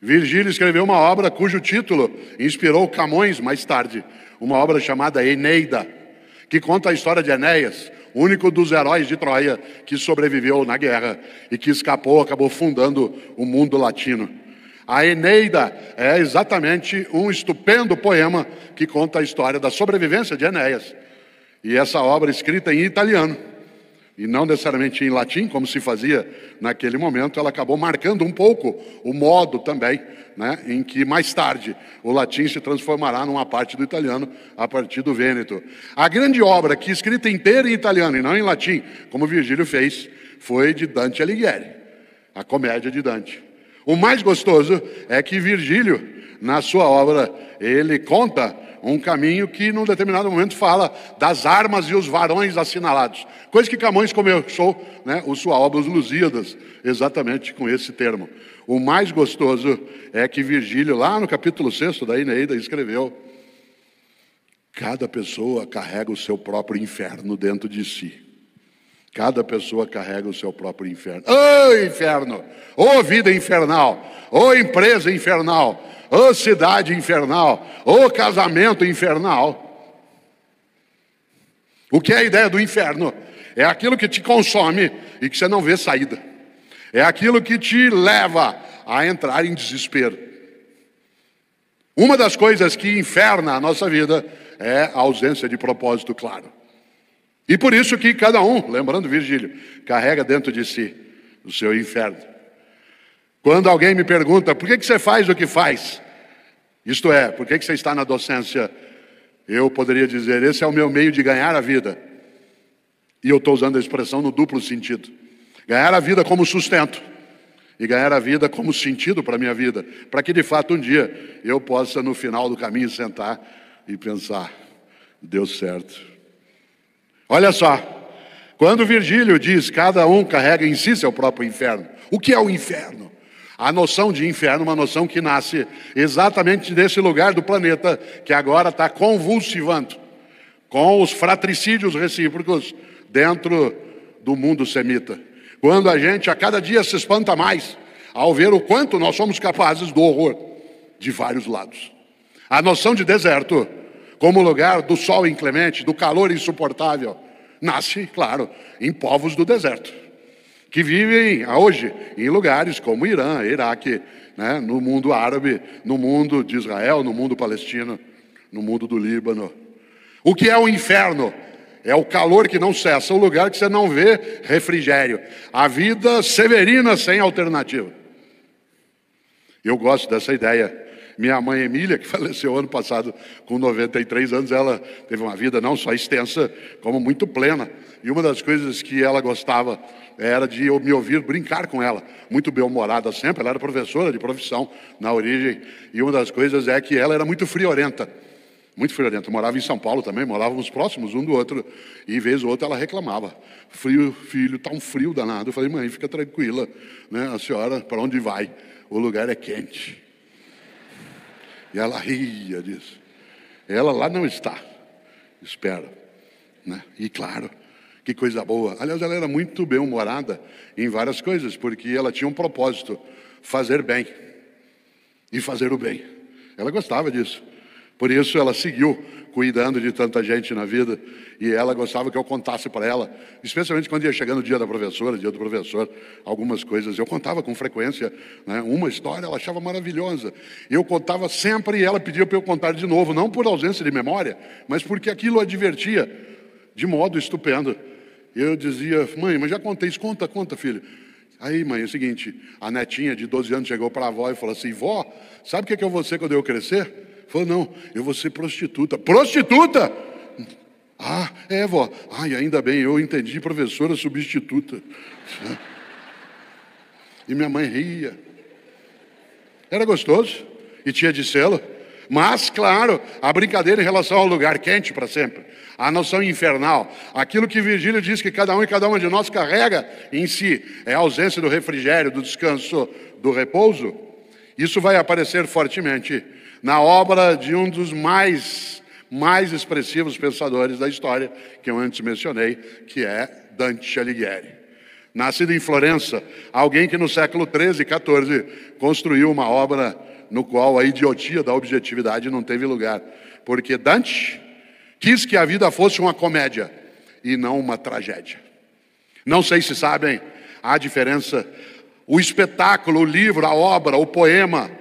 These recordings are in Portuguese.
Virgílio escreveu uma obra cujo título inspirou Camões mais tarde, uma obra chamada Eneida, que conta a história de Enéas, único dos heróis de Troia que sobreviveu na guerra e que escapou, acabou fundando o mundo latino. A Eneida é exatamente um estupendo poema que conta a história da sobrevivência de Enéas. E essa obra escrita em italiano, e não necessariamente em latim, como se fazia naquele momento, ela acabou marcando um pouco o modo também, né, em que mais tarde o latim se transformará numa parte do italiano a partir do Vêneto. A grande obra, que escrita inteira em italiano e não em latim, como Virgílio fez, foi de Dante Alighieri, a Comédia de Dante. O mais gostoso é que Virgílio, na sua obra, ele conta um caminho que, num determinado momento, fala das armas e os varões assinalados. Coisa que Camões começou, né, sua obra, Os Lusíadas, exatamente com esse termo. O mais gostoso é que Virgílio, lá no capítulo 6 da Eneida, escreveu: cada pessoa carrega o seu próprio inferno dentro de si. Cada pessoa carrega o seu próprio inferno. Ô inferno! Ô vida infernal! Ô empresa infernal! Ô cidade infernal! Ô casamento infernal! O que é a ideia do inferno? É aquilo que te consome e que você não vê saída. É aquilo que te leva a entrar em desespero. Uma das coisas que inferna a nossa vida é a ausência de propósito claro. E por isso que cada um, lembrando Virgílio, carrega dentro de si o seu inferno. Quando alguém me pergunta, por que você faz o que faz? Isto é, por que você está na docência? Eu poderia dizer, esse é o meu meio de ganhar a vida. E eu estou usando a expressão no duplo sentido. Ganhar a vida como sustento e ganhar a vida como sentido para a minha vida. Para que de fato um dia eu possa no final do caminho sentar e pensar, deu certo. Olha só, quando Virgílio diz cada um carrega em si seu próprio inferno, o que é o inferno? A noção de inferno é uma noção que nasce exatamente desse lugar do planeta que agora está convulsivando com os fratricídios recíprocos dentro do mundo semita. Quando a gente a cada dia se espanta mais ao ver o quanto nós somos capazes do horror de vários lados. A noção de deserto como lugar do sol inclemente, do calor insuportável, nasce, claro, em povos do deserto, que vivem hoje em lugares como Irã, Iraque, né, no mundo árabe, no mundo de Israel, no mundo palestino, no mundo do Líbano. O que é o inferno? É o calor que não cessa, o lugar que você não vê refrigério. A vida severina sem alternativa. Eu gosto dessa ideia. Minha mãe Emília, que faleceu ano passado com 93 anos, ela teve uma vida não só extensa, como muito plena. E uma das coisas que ela gostava era de me ouvir brincar com ela. Muito bem-humorada sempre, ela era professora de profissão na origem. E uma das coisas é que ela era muito friorenta. Muito friorenta. Morava em São Paulo também, morávamos próximos um do outro. E vez ou outra ela reclamava. Frio, filho, tá um frio danado. Eu falei, mãe, fica tranquila, né? A senhora, para onde vai? O lugar é quente. E ela ria disso. Ela lá não está. Espera. Né? E claro, que coisa boa. Aliás, ela era muito bem-humorada em várias coisas, porque ela tinha um propósito. Fazer bem. E fazer o bem. Ela gostava disso. Por isso ela seguiu cuidando de tanta gente na vida. E ela gostava que eu contasse para ela, especialmente quando ia chegando o dia da professora, dia do professor, algumas coisas. Eu contava com frequência, né? Uma história ela achava maravilhosa. Eu contava sempre e ela pedia para eu contar de novo, não por ausência de memória, mas porque aquilo a divertia de modo estupendo. Eu dizia, mãe, mas já contei isso, conta, filho. Aí, mãe, é o seguinte, a netinha de 12 anos chegou para a avó e falou assim, vó, sabe o que eu vou ser quando eu crescer? Falou, não, eu vou ser prostituta. Prostituta? Ah, é, vó. Ai, ainda bem, eu entendi, professora substituta. E minha mãe ria. Era gostoso, e tinha de sê-lo. Mas, claro, a brincadeira em relação ao lugar quente para sempre. A noção infernal. Aquilo que Virgílio diz que cada um e cada uma de nós carrega em si. É a ausência do refrigério, do descanso, do repouso. Isso vai aparecer fortemente na obra de um dos mais expressivos pensadores da história, que eu antes mencionei, que é Dante Alighieri. Nascido em Florença, alguém que no século XIII e XIV construiu uma obra no qual a idiotia da objetividade não teve lugar. Porque Dante quis que a vida fosse uma comédia e não uma tragédia. Não sei se sabem a diferença. O espetáculo, o livro, a obra, o poema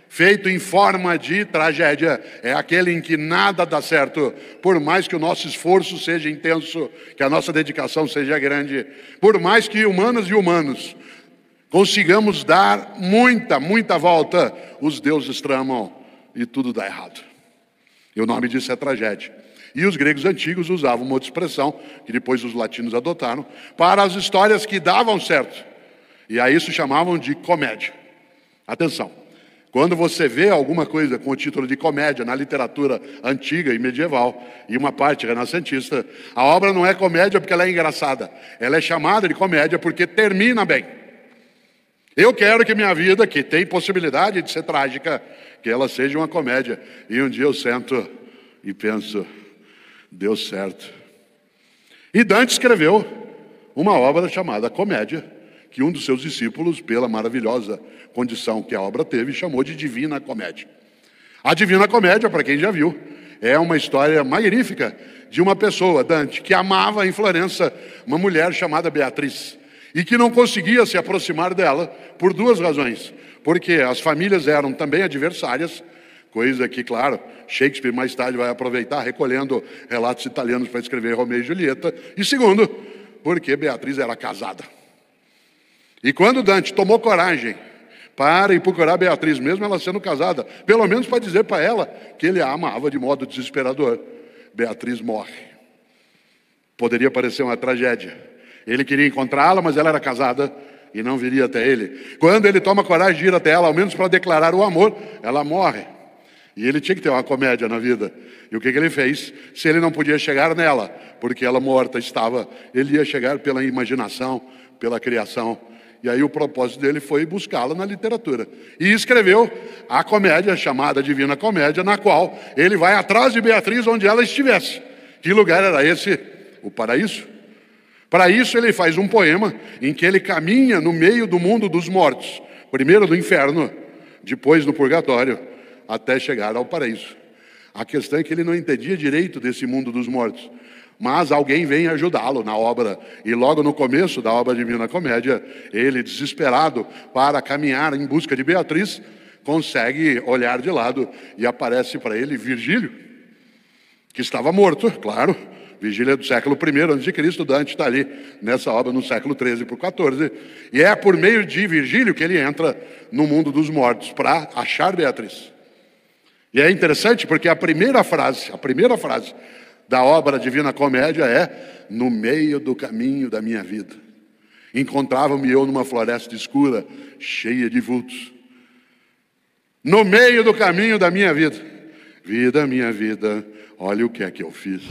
feito em forma de tragédia é aquele em que nada dá certo, por mais que o nosso esforço seja intenso, que a nossa dedicação seja grande, por mais que humanos e humanos consigamos dar muita volta, os deuses tramam e tudo dá errado. E o nome disso é tragédia. E os gregos antigos usavam uma outra expressão, que depois os latinos adotaram, para as histórias que davam certo. E a isso chamavam de comédia. Atenção, quando você vê alguma coisa com o título de comédia na literatura antiga e medieval, e uma parte renascentista, a obra não é comédia porque ela é engraçada. Ela é chamada de comédia porque termina bem. Eu quero que minha vida, que tem possibilidade de ser trágica, que ela seja uma comédia. E um dia eu sento e penso, deu certo. E Dante escreveu uma obra chamada Comédia, que um dos seus discípulos, pela maravilhosa condição que a obra teve, chamou de Divina Comédia. A Divina Comédia, para quem já viu, é uma história magnífica de uma pessoa, Dante, que amava em Florença uma mulher chamada Beatriz e que não conseguia se aproximar dela por duas razões. Porque as famílias eram também adversárias, coisa que, claro, Shakespeare mais tarde vai aproveitar recolhendo relatos italianos para escrever Romeu e Julieta. E segundo, porque Beatriz era casada. E quando Dante tomou coragem para ir procurar Beatriz, mesmo ela sendo casada, pelo menos para dizer para ela que ele a amava de modo desesperador, Beatriz morre. Poderia parecer uma tragédia. Ele queria encontrá-la, mas ela era casada e não viria até ele. Quando ele toma coragem de ir até ela, ao menos para declarar o amor, ela morre. E ele tinha que ter uma comédia na vida. E o que ele fez? Se ele não podia chegar nela, porque ela morta estava, ele ia chegar pela imaginação, pela criação. E aí o propósito dele foi buscá-la na literatura. E escreveu a comédia, chamada Divina Comédia, na qual ele vai atrás de Beatriz onde ela estivesse. Que lugar era esse? O paraíso. Para isso ele faz um poema em que ele caminha no meio do mundo dos mortos. Primeiro do inferno, depois no purgatório, até chegar ao paraíso. A questão é que ele não entendia direito desse mundo dos mortos. Mas alguém vem ajudá-lo na obra. E logo no começo da obra Divina Comédia, ele, desesperado para caminhar em busca de Beatriz, consegue olhar de lado e aparece para ele Virgílio, que estava morto, claro. Virgílio é do século I a.C., Dante está ali nessa obra no século XIII por XIV. E é por meio de Virgílio que ele entra no mundo dos mortos para achar Beatriz. E é interessante porque a primeira frase da obra Divina Comédia é: no meio do caminho da minha vida encontrava-me eu numa floresta escura, cheia de vultos. No meio do caminho da minha vida, minha vida, olha o que é que eu fiz.